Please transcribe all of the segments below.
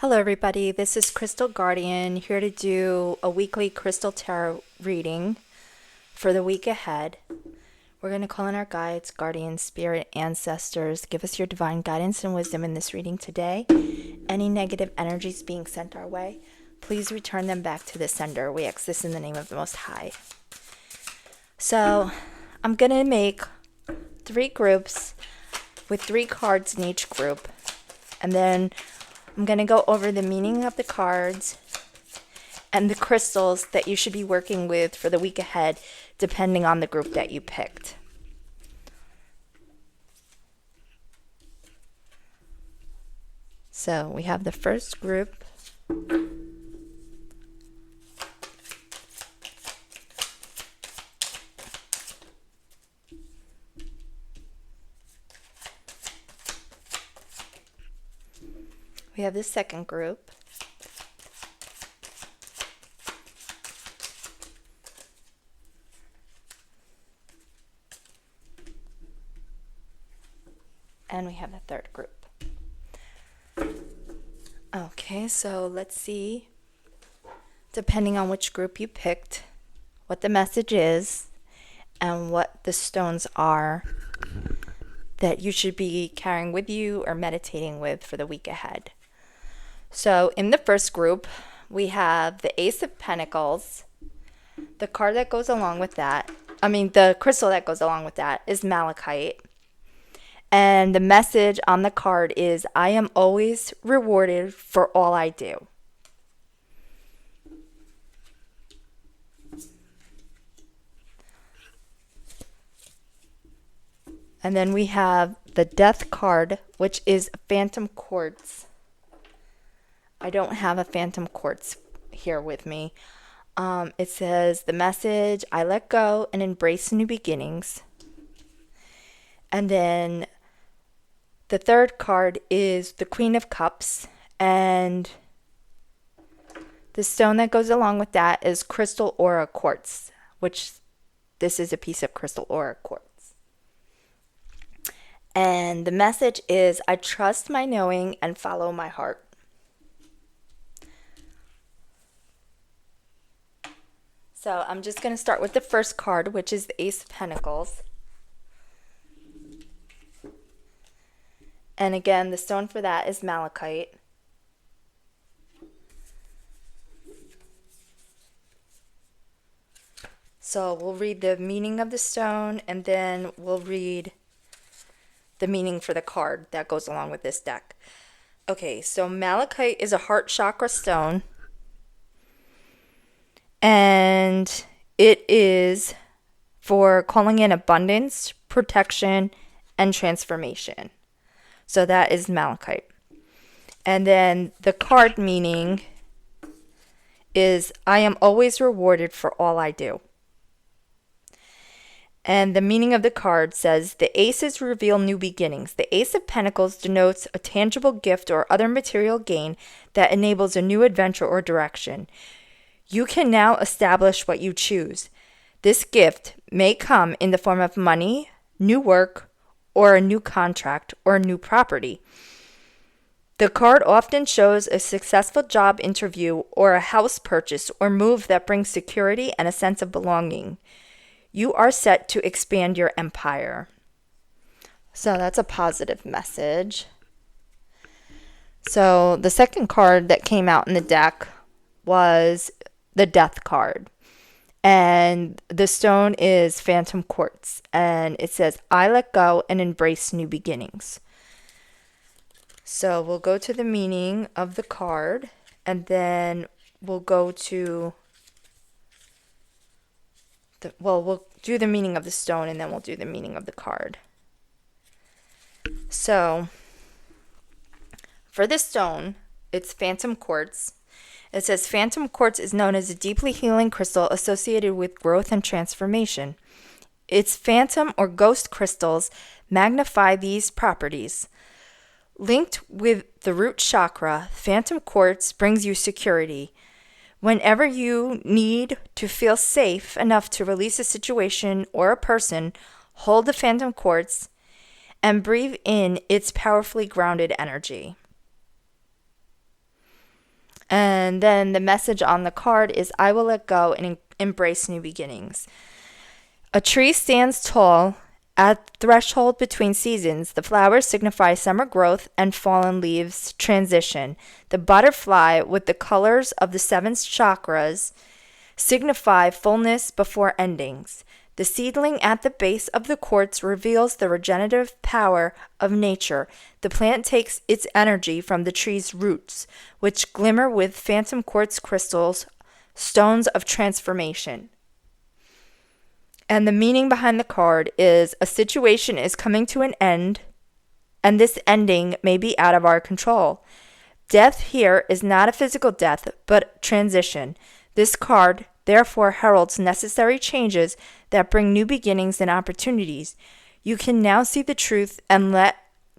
Hello, everybody. This is Crystal Guardian here to do a weekly Crystal Tarot reading for the week ahead. We're going to call in our guides, guardians, spirit, ancestors. Give us your divine guidance and wisdom in this reading today. Any negative energies being sent our way, please return them back to the sender. We ask this in the name of the Most High. So, I'm going to make 3 groups with 3 cards in each group. And then I'm going to go over the meaning of the cards and the crystals that you should be working with for the week ahead, depending on the group that you picked. So we have the first group. We have the second group. And we have the third group. Okay, so let's see, depending on which group you picked, what the message is and what the stones are that you should be carrying with you or meditating with for the week ahead. So in the first group, we have the Ace of Pentacles. The card that goes along with that, the crystal that goes along with that is malachite. And the message on the card is, I am always rewarded for all I do. And then we have the Death card, which is a phantom quartz. I don't have a phantom quartz here with me. It says, the message, I let go and embrace new beginnings. And then the third card is the Queen of Cups. And the stone that goes along with that is crystal aura quartz, which this is a piece of crystal aura quartz. And the message is, I trust my knowing and follow my heart. So I'm just going to start with the first card, which is the Ace of Pentacles. And again, the stone for that is malachite. So we'll read the meaning of the stone, and then we'll read the meaning for the card that goes along with this deck. Okay, so malachite is a heart chakra stone. And it is for calling in abundance, protection, and transformation. So that is malachite. And then the card meaning is, I am always rewarded for all I do. And the meaning of the card says, the aces reveal new beginnings. The Ace of Pentacles denotes a tangible gift or other material gain that enables a new adventure or direction. You can now establish what you choose. This gift may come in the form of money, new work, or a new contract, or a new property. The card often shows a successful job interview or a house purchase or move that brings security and a sense of belonging. You are set to expand your empire. So that's a positive message. So the second card that came out in the deck was the Death card. And the stone is phantom quartz. And it says, I let go and embrace new beginnings. So we'll go to the meaning of the card. And then we'll go to we'll do the meaning of the stone, and then we'll do the meaning of the card. So for this stone, it's phantom quartz. It says, phantom quartz is known as a deeply healing crystal associated with growth and transformation. Its phantom or ghost crystals magnify these properties. Linked with the root chakra, phantom quartz brings you security. Whenever you need to feel safe enough to release a situation or a person, hold the phantom quartz and breathe in its powerfully grounded energy. And then the message on the card is, I will let go and embrace new beginnings. A tree stands tall at the threshold between seasons. The flowers signify summer growth and fallen leaves transition. The butterfly with the colors of the seven chakras signify fullness before endings. The seedling at the base of the quartz reveals the regenerative power of nature. The plant takes its energy from the tree's roots, which glimmer with phantom quartz crystals, stones of transformation. And the meaning behind the card is, a situation is coming to an end, and this ending may be out of our control. Death here is not a physical death, but transition. This card therefore heralds necessary changes that bring new beginnings and opportunities. You can now see the truth and let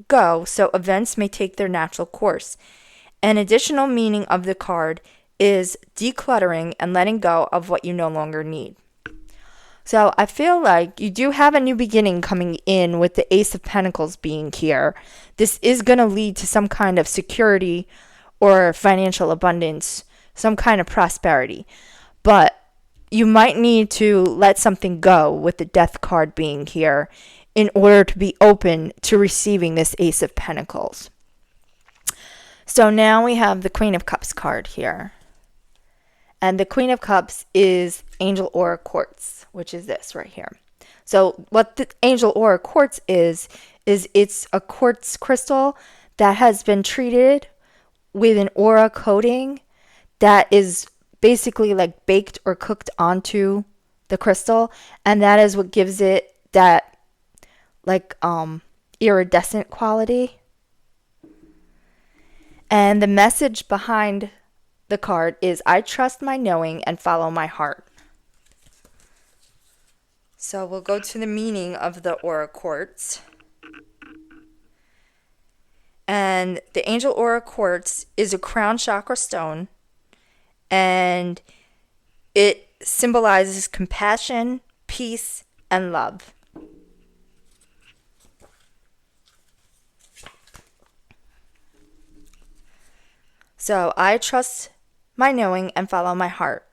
go so events may take their natural course. An additional meaning of the card is decluttering and letting go of what you no longer need. So I feel like you do have a new beginning coming in with the Ace of Pentacles being here. This is going to lead to some kind of security or financial abundance, some kind of prosperity. But you might need to let something go with the Death card being here in order to be open to receiving this Ace of Pentacles. So now we have the Queen of Cups card here. And the Queen of Cups is Angel Aura Quartz, which is this right here. So what the Angel Aura Quartz is it's a quartz crystal that has been treated with an aura coating that is basically like baked or cooked onto the crystal, and that is what gives it that like iridescent quality. And the message behind the card is, I trust my knowing and follow my heart. So we'll go to the meaning of the Aura Quartz. And the Angel Aura Quartz is a crown chakra stone, and it symbolizes compassion, peace, and love. So I trust my knowing and follow my heart.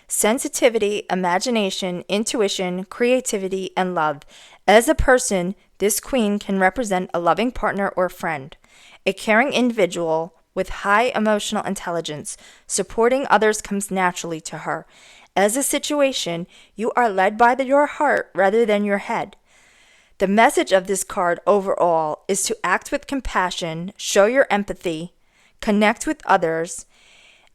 Sensitivity, imagination, intuition, creativity, and love. As a person, this queen can represent a loving partner or friend, a caring individual with high emotional intelligence. Supporting others comes naturally to her. As a situation, you are led by your heart rather than your head. The message of this card overall is to act with compassion, show your empathy, connect with others,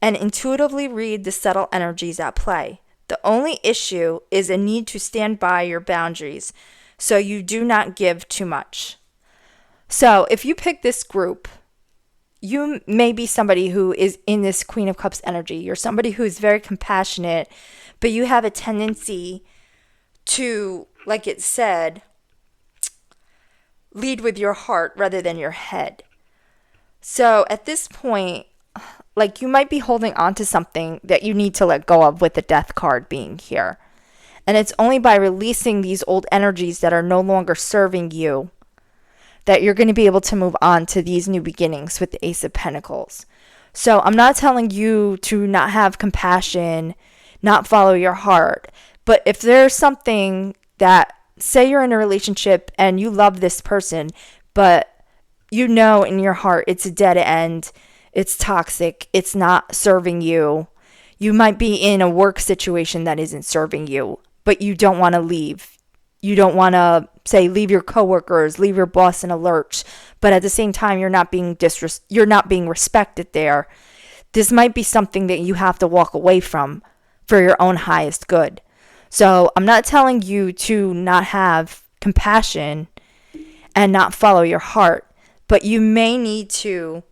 and intuitively read the subtle energies at play. The only issue is a need to stand by your boundaries so you do not give too much. So if you pick this group, you may be somebody who is in this Queen of Cups energy. You're somebody who is very compassionate, but you have a tendency to, like it said, lead with your heart rather than your head. So at this point, like, you might be holding on to something that you need to let go of with the Death card being here. And it's only by releasing these old energies that are no longer serving you that you're going to be able to move on to these new beginnings with the Ace of Pentacles. So I'm not telling you to not have compassion, not follow your heart. But if there's something that, say you're in a relationship and you love this person, but you know in your heart it's a dead end, it's toxic, it's not serving you. You might be in a work situation that isn't serving you, but you don't want to leave. You don't want to, say, leave your coworkers, leave your boss in a lurch, but at the same time you're not being respected there. This might be something that you have to walk away from for your own highest good. So I'm not telling you to not have compassion and not follow your heart, but you may need to,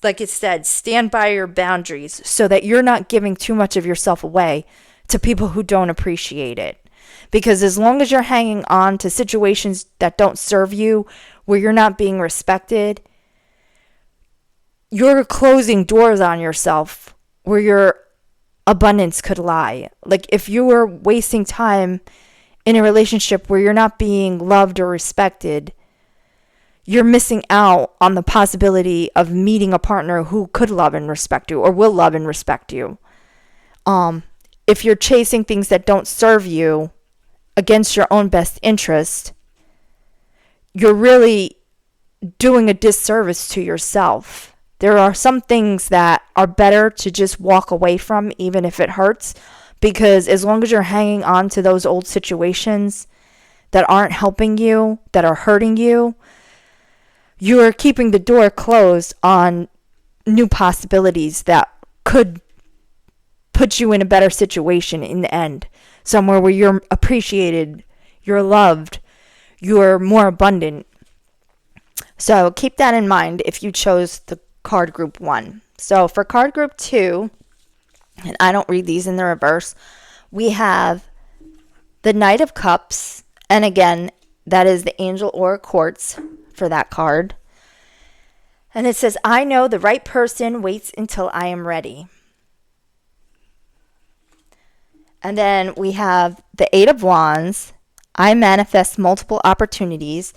like it said, stand by your boundaries so that you're not giving too much of yourself away to people who don't appreciate it. Because as long as you're hanging on to situations that don't serve you, where you're not being respected, you're closing doors on yourself where your abundance could lie. Like, if you were wasting time in a relationship where you're not being loved or respected, you're missing out on the possibility of meeting a partner who could love and respect you or will love and respect you. If you're chasing things that don't serve you against your own best interest, you're really doing a disservice to yourself. There are some things that are better to just walk away from, even if it hurts, because as long as you're hanging on to those old situations that aren't helping you, that are hurting you, you're keeping the door closed on new possibilities that could put you in a better situation in the end. Somewhere where you're appreciated, you're loved, you're more abundant. So keep that in mind if you chose the card group 1. So for card group 2, and I don't read these in the reverse, we have the Knight of Cups. And again, that is the Angel Aura Quartz for that card. And it says, I know the right person waits until I am ready. And then we have the Eight of Wands. I manifest multiple opportunities.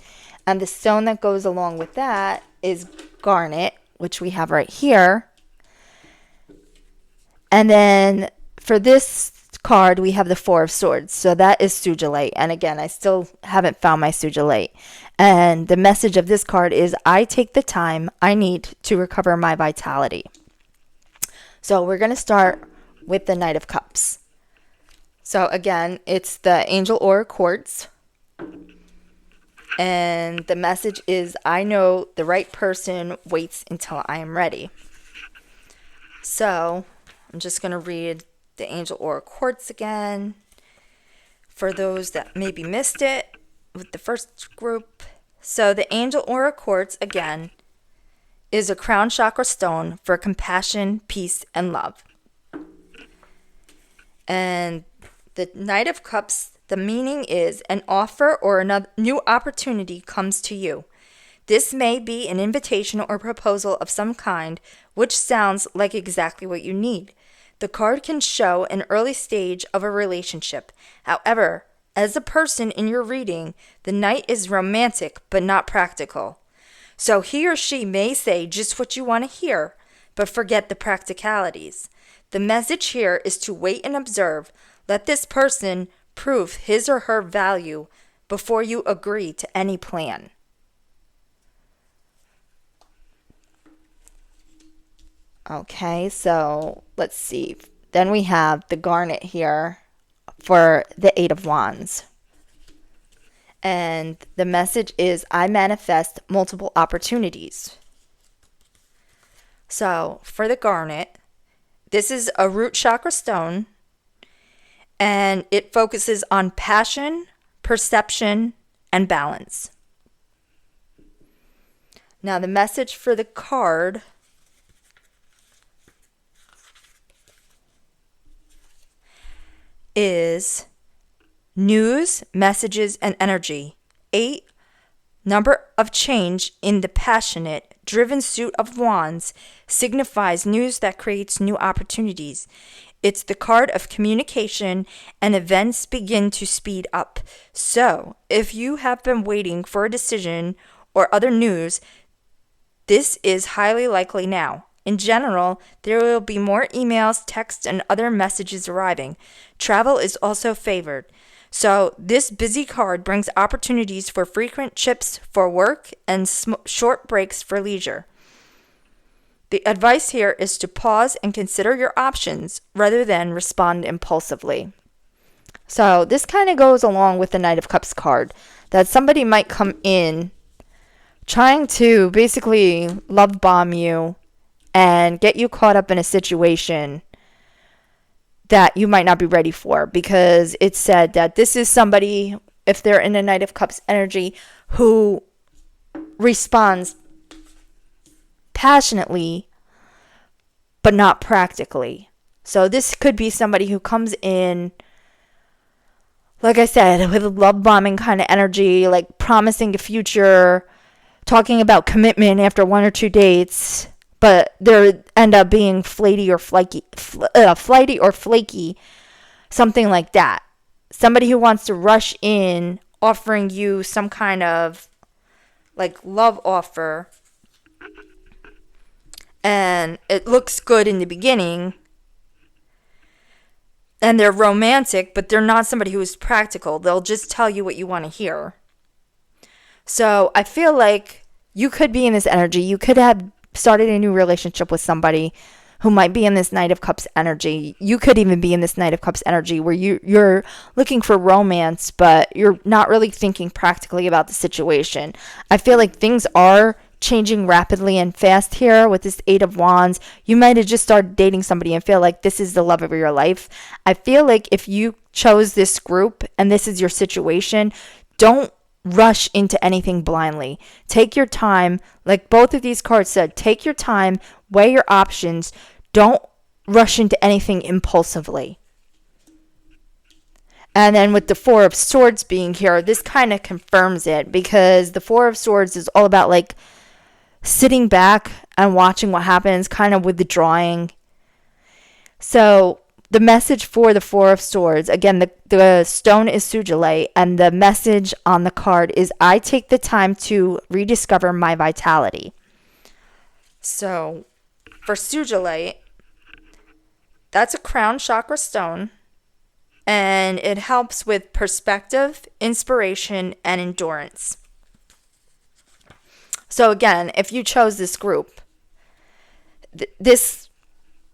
And the stone that goes along with that is garnet, which we have right here. And then for this card, we have the Four of Swords. So that is Sugilite. And again, I still haven't found my Sugilite. And the message of this card is, I take the time I need to recover my vitality. So we're going to start with the Knight of Cups. So again, it's the Angel Aura Quartz. And the message is, I know the right person waits until I am ready. So I'm just going to read the Angel Aura Quartz again for those that maybe missed it with the first group. So the Angel Aura Quartz, again, is a crown chakra stone for compassion, peace, and love. And the Knight of Cups, the meaning is an offer or another new opportunity comes to you. This may be an invitation or proposal of some kind, which sounds like exactly what you need. The card can show an early stage of a relationship. However, as a person in your reading, the Knight is romantic but not practical. So he or she may say just what you want to hear, but forget the practicalities. The message here is to wait and observe. Let this person prove his or her value before you agree to any plan. Okay, so let's see. Then we have the garnet here for the Eight of Wands. And the message is, I manifest multiple opportunities. So for the garnet, this is a root chakra stone. And it focuses on passion, perception, and balance. Now, the message for the card is news, messages, and energy. 8, number of change in the passionate, driven suit of wands, signifies news that creates new opportunities. It's the card of communication, and events begin to speed up. So, if you have been waiting for a decision or other news, this is highly likely now. In general, there will be more emails, texts, and other messages arriving. Travel is also favored. So, this busy card brings opportunities for frequent trips for work and short breaks for leisure. The advice here is to pause and consider your options rather than respond impulsively. So this kind of goes along with the Knight of Cups card, that somebody might come in trying to basically love bomb you and get you caught up in a situation that you might not be ready for, because it's said that this is somebody, if they're in a Knight of Cups energy, who responds passionately but not practically. So this could be somebody who comes in, like I said, with a love bombing kind of energy, like promising a future, talking about commitment after 1 or 2 dates, but they end up being flighty or flaky, something like that. Somebody who wants to rush in, offering you some kind of like love offer, and it looks good in the beginning, and they're romantic, but they're not somebody who is practical. They'll just tell you what you want to hear. So I feel like you could be in this energy. You could have started a new relationship with somebody who might be in this Knight of Cups energy. You could even be in this Knight of Cups energy where you're looking for romance, but you're not really thinking practically about the situation. I feel like things are changing rapidly and fast here with this Eight of Wands. You might have just started dating somebody and feel like this is the love of your life. I feel like if you chose this group and this is your situation, don't rush into anything blindly. Take your time. Like both of these cards said, take your time, weigh your options. Don't rush into anything impulsively. And then with the Four of Swords being here, this kind of confirms it, because the Four of Swords is all about like sitting back and watching what happens, kind of withdrawing. So the message for the Four of Swords, again, the stone is Sujilite, and the message on the card is, I take the time to rediscover my vitality. So for Sujilite, that's a crown chakra stone, and it helps with perspective, inspiration, and endurance. So again, if you chose this group, this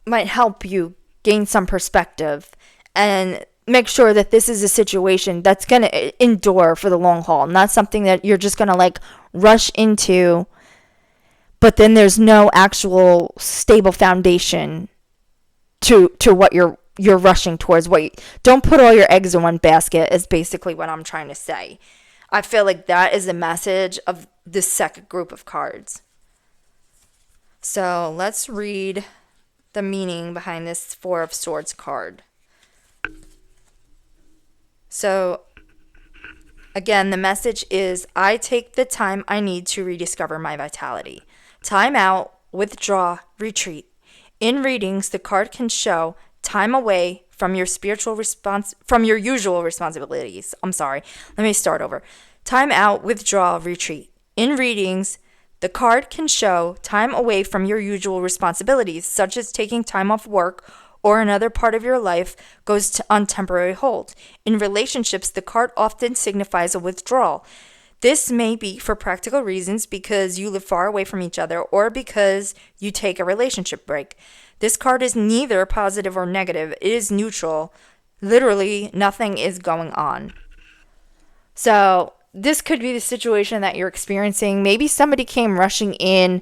might help you gain some perspective and make sure that this is a situation that's going to endure for the long haul, not something that you're just going to like rush into, but then there's no actual stable foundation to what you're rushing towards. Don't put all your eggs in one basket is basically what I'm trying to say. I feel like that is the message of this second group of cards. So let's read the meaning behind this Four of Swords card. So again, the message is, I take the time I need to rediscover my vitality. Time out, withdraw, retreat. In readings, the card can show time away from your usual responsibilities. Let me start over. Time out, withdraw, retreat. In readings, the card can show time away from your usual responsibilities, such as taking time off work or another part of your life goes on temporary hold. In relationships, the card often signifies a withdrawal. This may be for practical reasons, because you live far away from each other, or because you take a relationship break. This card is neither positive or negative. It is neutral. Literally, nothing is going on. So this could be the situation that you're experiencing. Maybe somebody came rushing in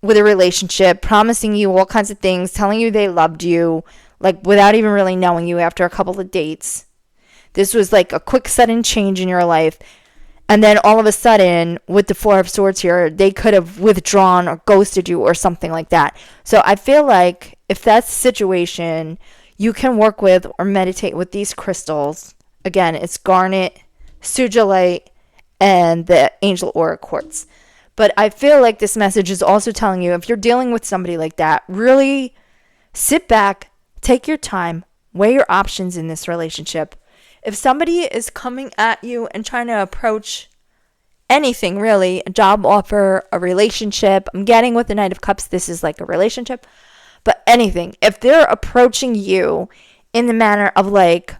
with a relationship, promising you all kinds of things, telling you they loved you, like without even really knowing you after a couple of dates. This was like a quick sudden change in your life. And then all of a sudden, with the Four of Swords here, they could have withdrawn or ghosted you or something like that. So I feel like if that's the situation, you can work with or meditate with these crystals. Again, it's garnet, Sujilite, and the Angel Aura Quartz. But I feel like this message is also telling you, if you're dealing with somebody like that, really sit back, take your time, weigh your options in this relationship. If somebody is coming at you and trying to approach anything really, a job offer, a relationship, I'm getting with the Knight of Cups, this is like a relationship, but anything, if they're approaching you in the manner of like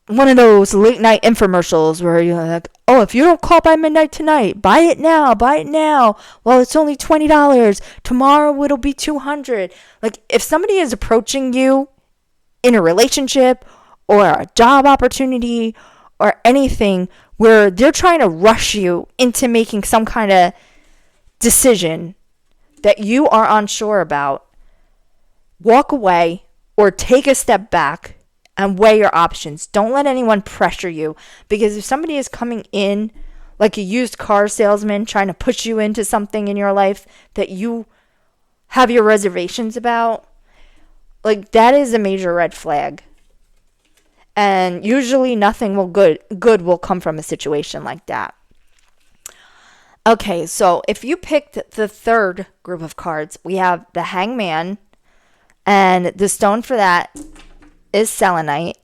one of those late night infomercials where you're like, oh, if you don't call by midnight tonight, buy it now. Well, it's only $20. Tomorrow it'll be $200. Like, if somebody is approaching you in a relationship or a job opportunity or anything where they're trying to rush you into making some kind of decision that you are unsure about, walk away or take a step back and weigh your options. Don't let anyone pressure you, because if somebody is coming in like a used car salesman trying to push you into something in your life that you have your reservations about, like, that is a major red flag. And usually nothing good will come from a situation like that. Okay, so if you picked the third group of cards, we have the Hangman, and the stone for that is selenite.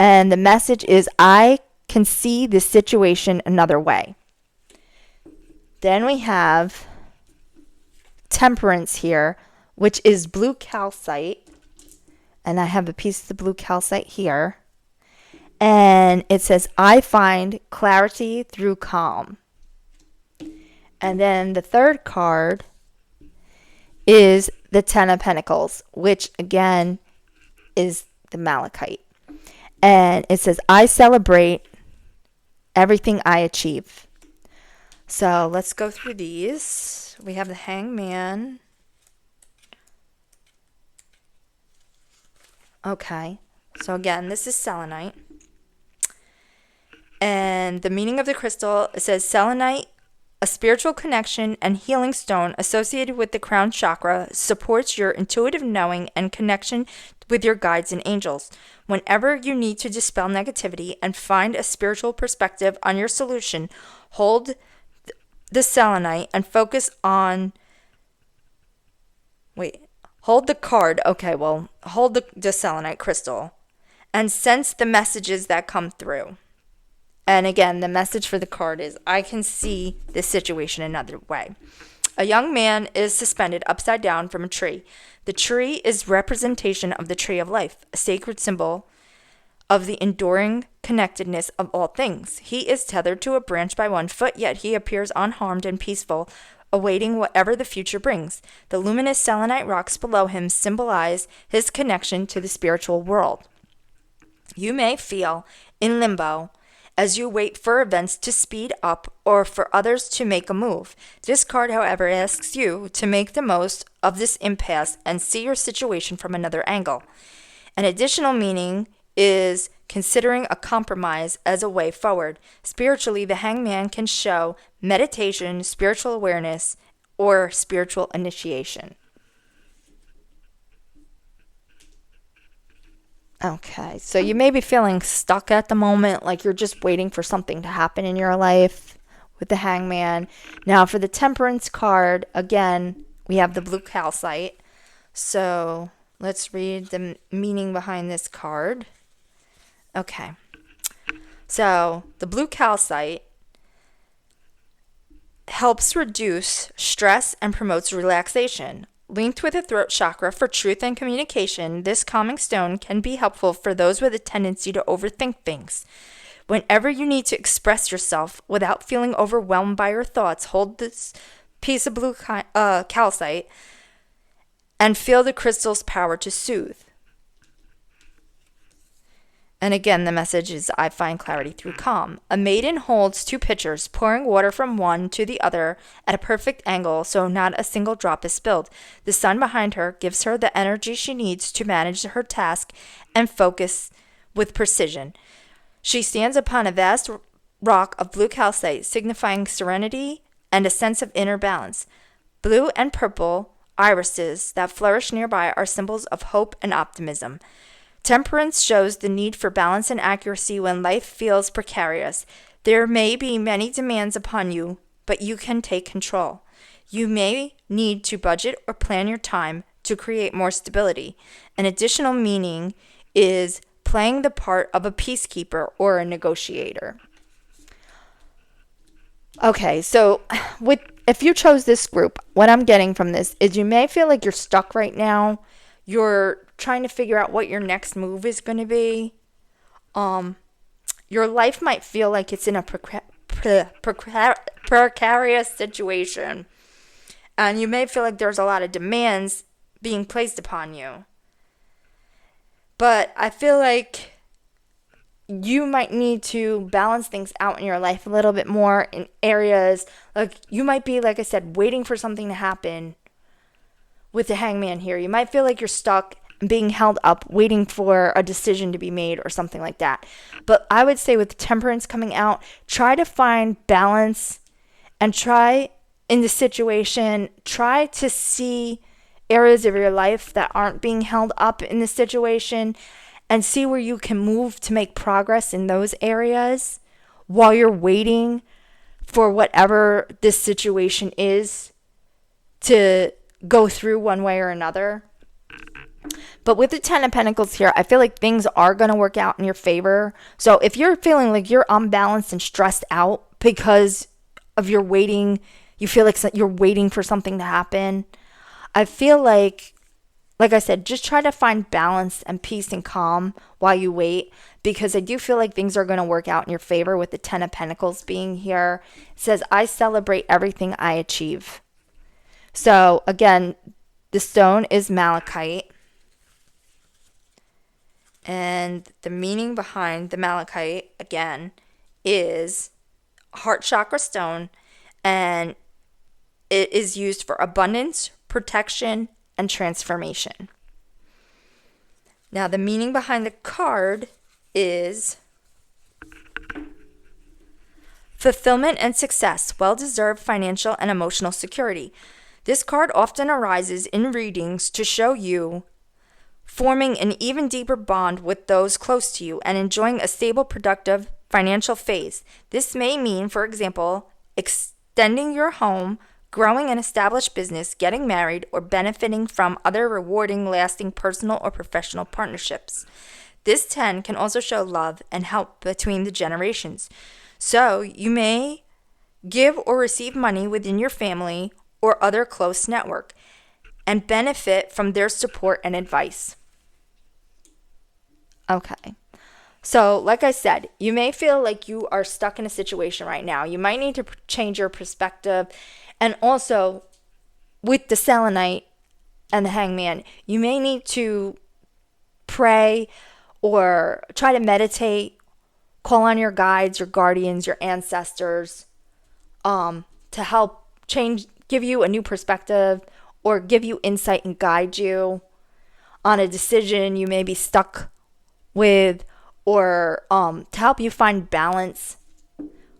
And the message is, I can see the situation another way. Then we have Temperance here, which is blue calcite. And I have a piece of the blue calcite here. And it says, I find clarity through calm. And then the third card is the Ten of Pentacles, which again is the malachite. And it says, I celebrate everything I achieve. So let's go through these. We have the Hangman. Okay. So again, this is selenite. And the meaning of the crystal, it says selenite, a spiritual connection and healing stone associated with the crown chakra, supports your intuitive knowing and connection with your guides and angels. Whenever you need to dispel negativity and find a spiritual perspective on your solution, hold the selenite and focus on... Hold the card. Okay, well, hold the selenite crystal and sense the messages that come through. And again, the message for the card is, I can see this situation another way. A young man is suspended upside down from a tree. The tree is representation of the tree of life, a sacred symbol of the enduring connectedness of all things. He is tethered to a branch by one foot, yet he appears unharmed and peaceful, awaiting whatever the future brings. The luminous selenite rocks below him symbolize his connection to the spiritual world. You may feel in limbo as you wait for events to speed up or for others to make a move. This card, however, asks you to make the most of this impasse and see your situation from another angle. An additional meaning is considering a compromise as a way forward. Spiritually, the Hangman can show meditation, spiritual awareness, or spiritual initiation. Okay, so you may be feeling stuck at the moment, like you're just waiting for something to happen in your life with the Hangman. Now, for the Temperance card, again, we have the blue calcite. So let's read the meaning behind this card. Okay, so the blue calcite helps reduce stress and promotes relaxation. Linked with the throat chakra for truth and communication, this calming stone can be helpful for those with a tendency to overthink things. Whenever you need to express yourself without feeling overwhelmed by your thoughts, hold this piece of blue calcite and feel the crystal's power to soothe. And again, the message is, I find clarity through calm. A maiden holds two pitchers, pouring water from one to the other at a perfect angle so not a single drop is spilled. The sun behind her gives her the energy she needs to manage her task and focus with precision. She stands upon a vast rock of blue calcite, signifying serenity and a sense of inner balance. Blue and purple irises that flourish nearby are symbols of hope and optimism. Temperance shows the need for balance and accuracy when life feels precarious. There may be many demands upon you, but you can take control. You may need to budget or plan your time to create more stability. An additional meaning is playing the part of a peacekeeper or a negotiator. Okay, so if you chose this group, what I'm getting from this is you may feel like you're stuck right now. You're trying to figure out what your next move is going to be. Your life might feel like it's in a precarious situation. And you may feel like there's a lot of demands being placed upon you. But I feel like you might need to balance things out in your life a little bit more in areas. Like you might be, like I said, waiting for something to happen with the Hangman here. You might feel like you're stuck, being held up, waiting for a decision to be made or something like that. But I would say with the Temperance coming out, try to find balance and try in the situation, try to see areas of your life that aren't being held up in the situation and see where you can move to make progress in those areas while you're waiting for whatever this situation is to go through one way or another. But with the Ten of Pentacles here, I feel like things are going to work out in your favor. So if you're feeling like you're unbalanced and stressed out because of your waiting, you feel like you're waiting for something to happen, I feel like I said, just try to find balance and peace and calm while you wait, because I do feel like things are going to work out in your favor with the Ten of Pentacles being here. It says, I celebrate everything I achieve. So again, the stone is malachite. And the meaning behind the malachite, again, is heart chakra stone, and it is used for abundance, protection, and transformation. Now, the meaning behind the card is fulfillment and success, well-deserved financial and emotional security. This card often arises in readings to show you forming an even deeper bond with those close to you and enjoying a stable, productive financial phase. This may mean, for example, extending your home, growing an established business, getting married, or benefiting from other rewarding, lasting personal or professional partnerships. This 10 can also show love and help between the generations. So you may give or receive money within your family or other close network and benefit from their support and advice. Okay. So, like I said, you may feel like you are stuck in a situation right now. You might need to change your perspective. And also, with the selenite and the hangman, you may need to pray or try to meditate, call on your guides, your guardians, your ancestors, to help give you a new perspective or give you insight and guide you on a decision you may be stuck with, or to help you find balance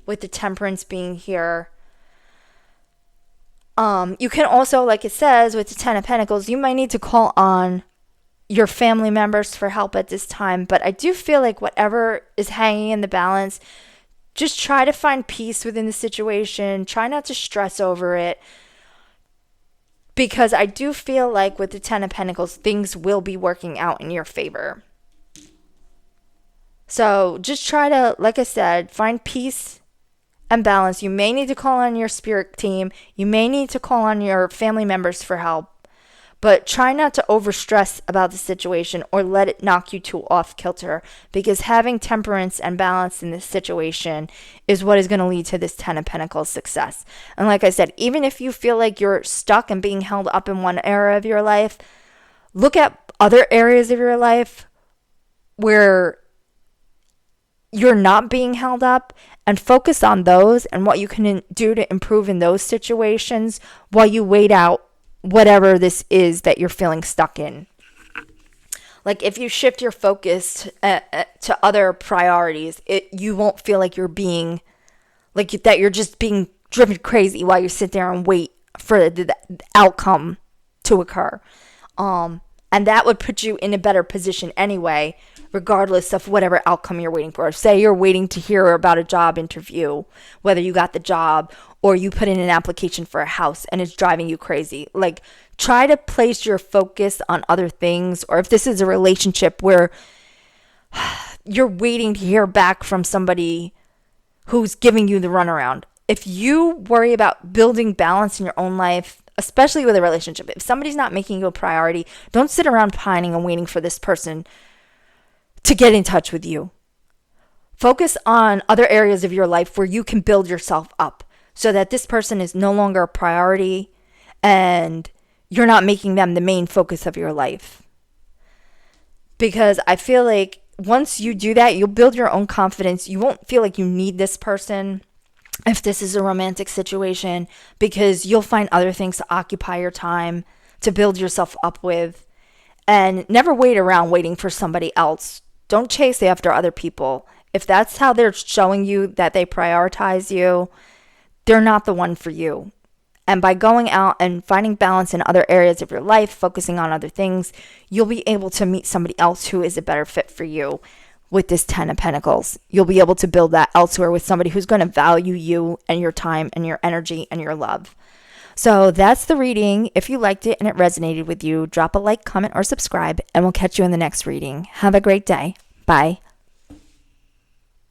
with the temperance being here. You can also, like it says, with the Ten of Pentacles, you might need to call on your family members for help at this time. But I do feel like whatever is hanging in the balance, just try to find peace within the situation. Try not to stress over it. Because I do feel like with the Ten of Pentacles, things will be working out in your favor. So just try to, like I said, find peace and balance. You may need to call on your spirit team. You may need to call on your family members for help. But try not to overstress about the situation or let it knock you too off kilter, because having temperance and balance in this situation is what is going to lead to this Ten of Pentacles success. And like I said, even if you feel like you're stuck and being held up in one area of your life, look at other areas of your life where you're not being held up and focus on those and what you can do to improve in those situations while you wait out whatever this is that you're feeling stuck in. Like if you shift your focus to other priorities, you won't feel like you're being, like that you're just being driven crazy while you sit there and wait for the outcome to occur. And that would put you in a better position anyway, regardless of whatever outcome you're waiting for. Say you're waiting to hear about a job interview, whether you got the job or you put in an application for a house and it's driving you crazy. Like, try to place your focus on other things. Or if this is a relationship where you're waiting to hear back from somebody who's giving you the runaround. If you worry about building balance in your own life, especially with a relationship, if somebody's not making you a priority, don't sit around pining and waiting for this person to get in touch with you. Focus on other areas of your life where you can build yourself up so that this person is no longer a priority and you're not making them the main focus of your life. Because I feel like once you do that, you'll build your own confidence. You won't feel like you need this person if this is a romantic situation, because you'll find other things to occupy your time, to build yourself up with. And never wait around waiting for somebody else. Don't chase after other people. If that's how they're showing you that they prioritize you, they're not the one for you. And by going out and finding balance in other areas of your life, focusing on other things, you'll be able to meet somebody else who is a better fit for you with this Ten of Pentacles. You'll be able to build that elsewhere with somebody who's going to value you and your time and your energy and your love. So that's the reading. If you liked it and it resonated with you, drop a like, comment, or subscribe, and we'll catch you in the next reading. Have a great day. Bye.